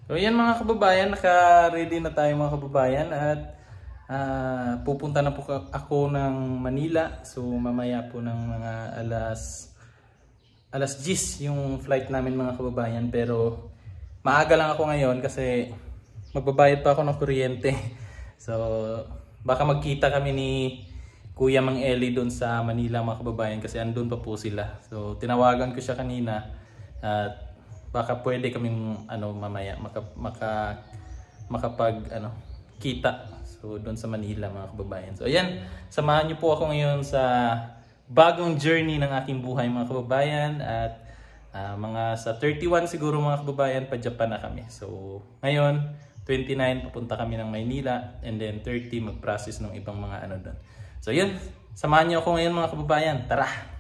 So yan mga kababayan, naka-ready na tayo mga kababayan at pupunta na po ako ng Manila. So mamaya po ng mga alas 10 yung flight namin mga kababayan. Pero maaga lang ako ngayon kasi magbabayad pa ako ng kuryente. So baka magkita kami ni Kuya Mang Eli doon sa Manila mga kababayan kasi andun pa po sila. So tinawagan ko siya kanina at baka pwede kaming mamaya makapag kita so doon sa Manila mga kababayan. So ayan, samahan niyo po ako ngayon sa bagong journey ng aking buhay mga kababayan at mga sa 31 siguro mga kababayan pa Japan na kami. So ngayon 29 papunta kami ng Maynila and then 30 mag-process ng ibang mga doon. So yun, samahan niyo ako ngayon mga kababayan. Tara!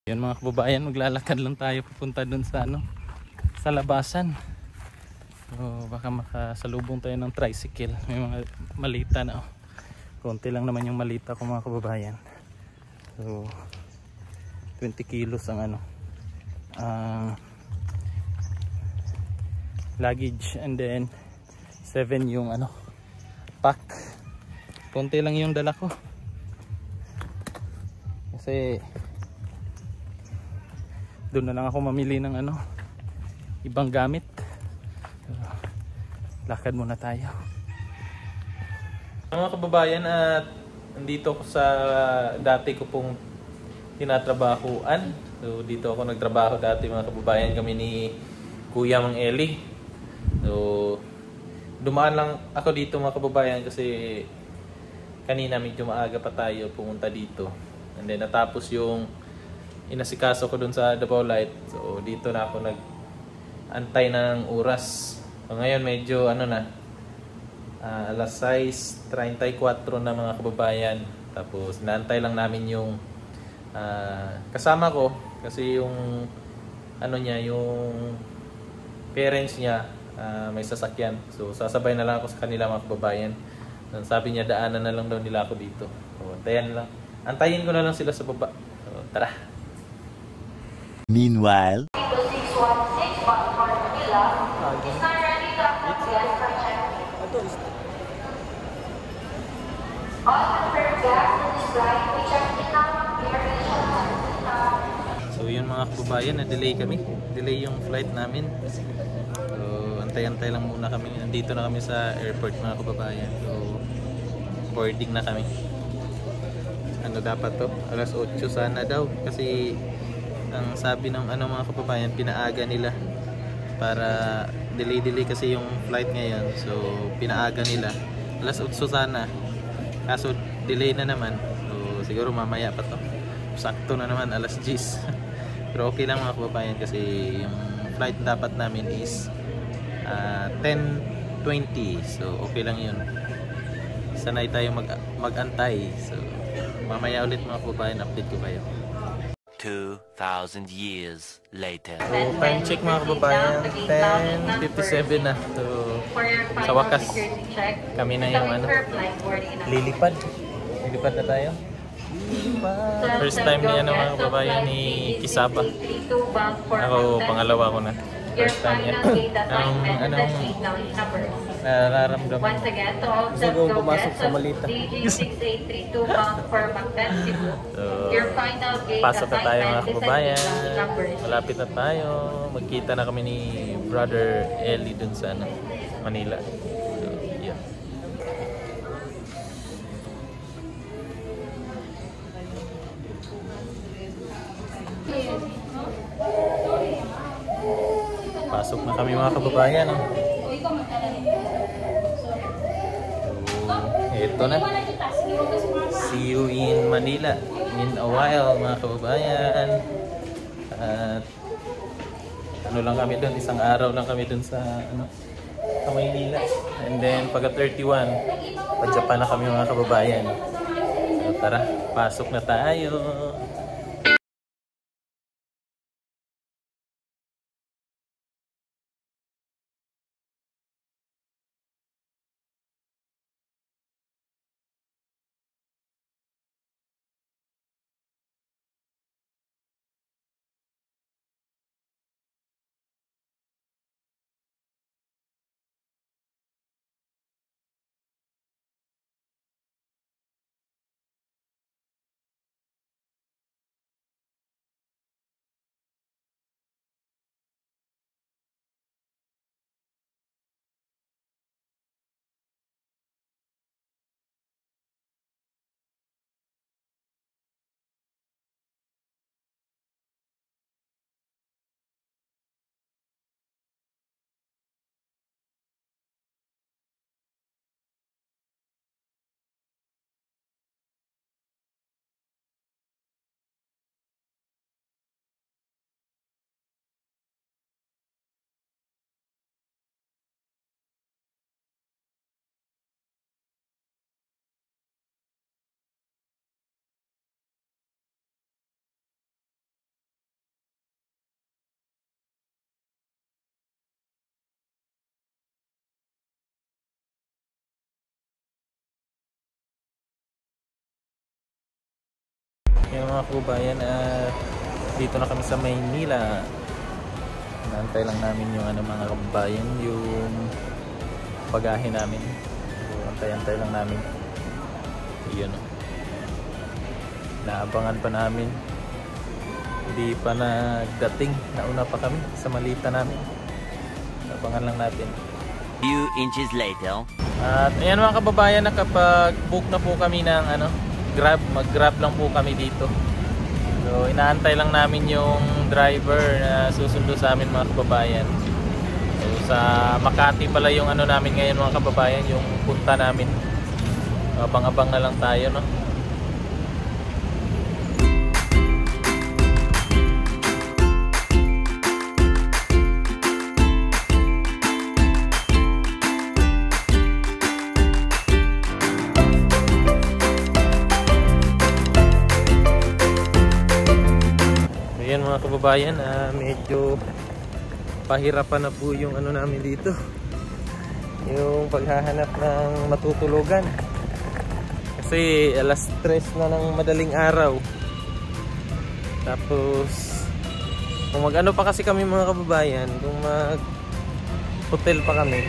Yan mga kababayan, maglalakad lang tayo papunta dun sa sa labasan. So baka makasalubong tayo ng tricycle. May mga malita na konti lang naman yung malita ko mga kababayan. So 20 kilos ang luggage and then 7 yung pack. Konti lang yung dala ko. Kasi doon na lang ako mamili ng ibang gamit. So, lakad muna tayo. Mga kababayan, at nandito ako sa dati ko pong tinatrabahuan. So dito ako nagtrabaho dati mga kababayan, kami ni Kuya Mang Eli. So dumaan lang ako dito mga kababayan kasi kanina medyo maaga pa tayo pumunta dito. And then natapos yung inasikaso ko dun sa Davao Light. So dito na ako nag-antay ng oras. So ngayon medyo alas 6:34 na mga kababayan. Tapos naantay lang namin yung kasama ko kasi yung yung parents niya may sasakyan. So sasabay na lang ako sa kanila mga kababayan. Sabi niya daanan na lang daw nila ako dito. So antayin ko na lang sila sa baba. So tara. Meanwhile, so yun mga kababayan, na-delay kami. Delay yung flight namin. So antay-antay lang muna kami. Nandito na kami sa airport mga kababayan. So boarding na kami. Dapat to? Alas 8 sana daw. Kasi ang sabi ng mga kababayan, pinaaga nila para delay kasi yung flight ngayon. So pinaaga nila alas 8 sana, kaso delay na naman. So siguro mamaya pa to, sakto na naman alas 10. Pero okay lang mga kababayan kasi yung flight dapat namin is 10:20. So okay lang yun, sanay tayo mag-antay. So mamaya ulit mga kababayan, update ko kayo. 2,000 years later. So time check mga kababayan, 10:57 na. So sa wakas kami na yung lilipad na tayo. First time ni mga kababayan ni Kisaba. Ako pangalawa ko na. First time yan. Anong nararamdaman? Gusto kong pumasok sa malita. So, pasok na tayo mga kababayan. Malapit na tayo. Magkita na kami ni Brother Eli dun sa Manila. So, yeah. Pasok na kami mga kababayan. So, ito na. See you in Manila in a while mga kababayan. At lang kami doon, isang araw lang kami doon sa sa Maynila. And then pagka 31, pa Japan na kami mga kababayan. So, tara, pasok na tayo. mga kababayan at dito na kami sa Maynila. Naantay lang namin yung mga kababayan, yung bagahe namin. So antay-antay lang namin. Iyon o. Naabangan pa namin. Hindi pa nagdating. Nauna pa kami sa malita namin. Naabangan lang natin. Few inches later. At ayan mga kababayan, nakapag-book na po kami ng Grab. Mag-Grab lang po kami dito. So inaantay lang namin yung driver na susundo sa amin mga kababayan. So sa Makati pala yung namin ngayon mga kababayan, yung punta namin. Abang-abang na lang tayo, no? Ayan mga kababayan, medyo pahirapan na po yung namin dito, yung paghahanap ng matutulugan kasi alas 3 na ng madaling araw. Tapos kung pa kasi kami mga kababayan, kung mag hotel pa kami,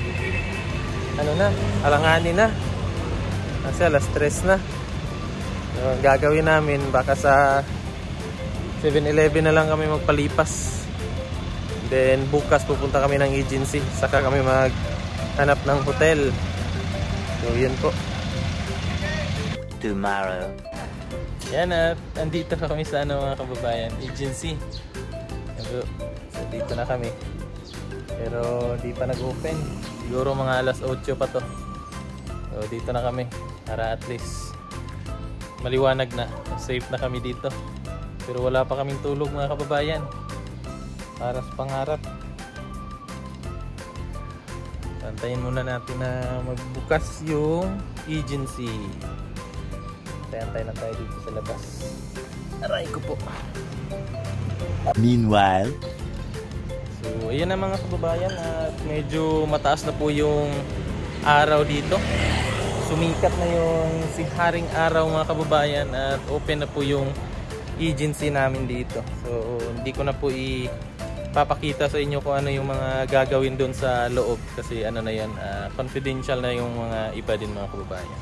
alanganin na kasi alas 3 na. So, gagawin namin baka sa 7-Eleven na lang kami magpalipas. Then bukas pupunta kami ng agency, saka kami maghanap ng hotel. So yun po. Tomorrow. Yan, at andito kami sa mga kababayan, agency. So dito na kami. Pero di pa nag-open. Siguro mga alas 8 pa to. So dito na kami para at least maliwanag na, safe na kami dito. Pero wala pa kaming tulog mga kababayan para sa pangarap. Antayin muna natin na magbukas yung agency. Antay lang tayo dito sa labas. Aray ko po. Meanwhile, so ayan na mga kababayan, at medyo mataas na po yung araw dito. Sumikat na yung siharing araw mga kababayan, at open na po yung agency namin dito. So hindi ko na po ipapakita sa inyo kung ano yung mga gagawin doon sa loob kasi na yan, confidential na yung mga iba din mga kababayan.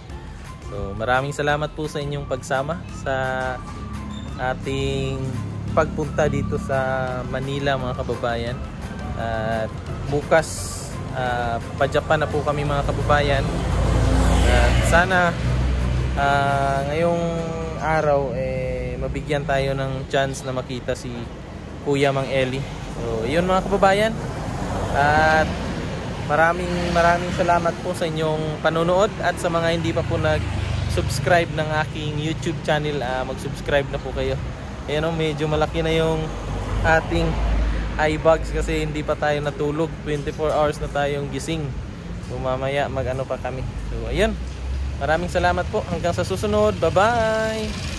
So maraming salamat po sa inyong pagsama sa ating pagpunta dito sa Manila mga kababayan. At bukas pa-Japan na po kami mga kababayan. At sana ngayong araw mabigyan tayo ng chance na makita si Kuya Mang Eli. So yun mga kababayan, at maraming salamat po sa inyong panonood, at sa mga hindi pa po nag-subscribe ng aking YouTube channel, mag-subscribe na po kayo. Ayan medyo malaki na yung ating eyebags kasi hindi pa tayo natulog, 24 hours na tayong gising. So mamaya pa kami. So ayun, maraming salamat po, hanggang sa susunod. Bye bye.